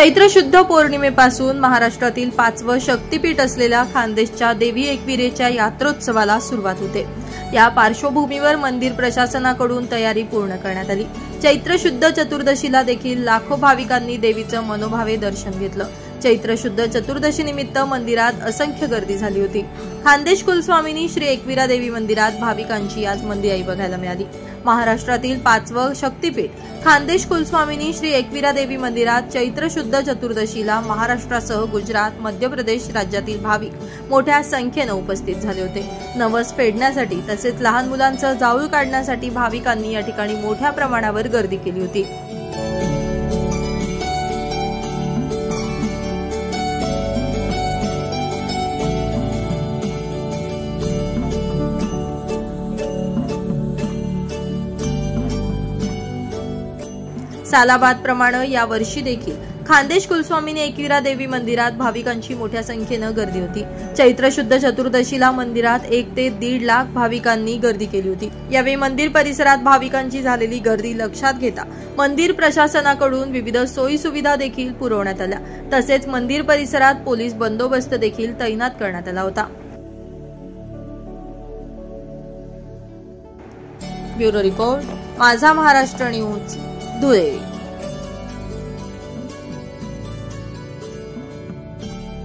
चैत्र शुद्ध पौर्णिमेपासून महाराष्ट्रातील 5वं शक्तीपीठ असलेल्या खान्देशच्या देवी एकविरेच्या यात्रोत्सवाला सुरुवात होते। या पार्श्वभूमीवर मंदिर प्रशासनाकडून तयारी पूर्ण करण्यात आली। चैत्र शुद्ध चतुर्दशीला देखील लाखो भाविकांनी देवीचं मनोभावे दर्शन घेतलं। चैत्र शुद्ध चतुर्दशी निमित्त मंदिरात असंख्य गर्दी झाली होती। खान्देश कुलस्वामिनी श्री एकविरा देवी मंदिरात भाविकांची आज मंदिराई बघायला मिळाली। महाराष्ट्रातील 5वं शक्तीपीठ खान्देश कुलस्वामिनी श्री एकविरा देवी मंदिरात चैत्र शुद्ध चतुर्दशीला महाराष्ट्रासह गुजरात, मध्य प्रदेश राज्यातील भाविक मोठ्या संख्येने उपस्थित झाले होते। नवस फेडण्यासाठी तसेच लहान मुलांचं जाऊळ काढण्यासाठी भाविकांनी या ठिकाणी मोठ्या प्रमाणावर गर्दी केली होती। सालाबाद प्रमाणे या वर्षी देखील खान्देश कुलस्वामिनी एकविरा देवी मंदिरात भाविकांची मोठ्या संख्येने गर्दी होती। चैत्र शुद्ध चतुर्दशीला मंदिरात 1 ते 1.5 लाख भाविकांनी गर्दी केली होती। यावेळी मंदिर परिसरात भाविकांची झालेली गर्दी लक्षात घेता मंदिर प्रशासनाकडून विविध सोयी सुविधा देखील पुरवण्यात आल्या। तसेच मंदिर परिसरात पोलीस बंदोबस्त देखील तैनात करण्यात आला होता। ब्युरो रिपोर्ट, माझा महाराष्ट्र न्यूज, धुळे।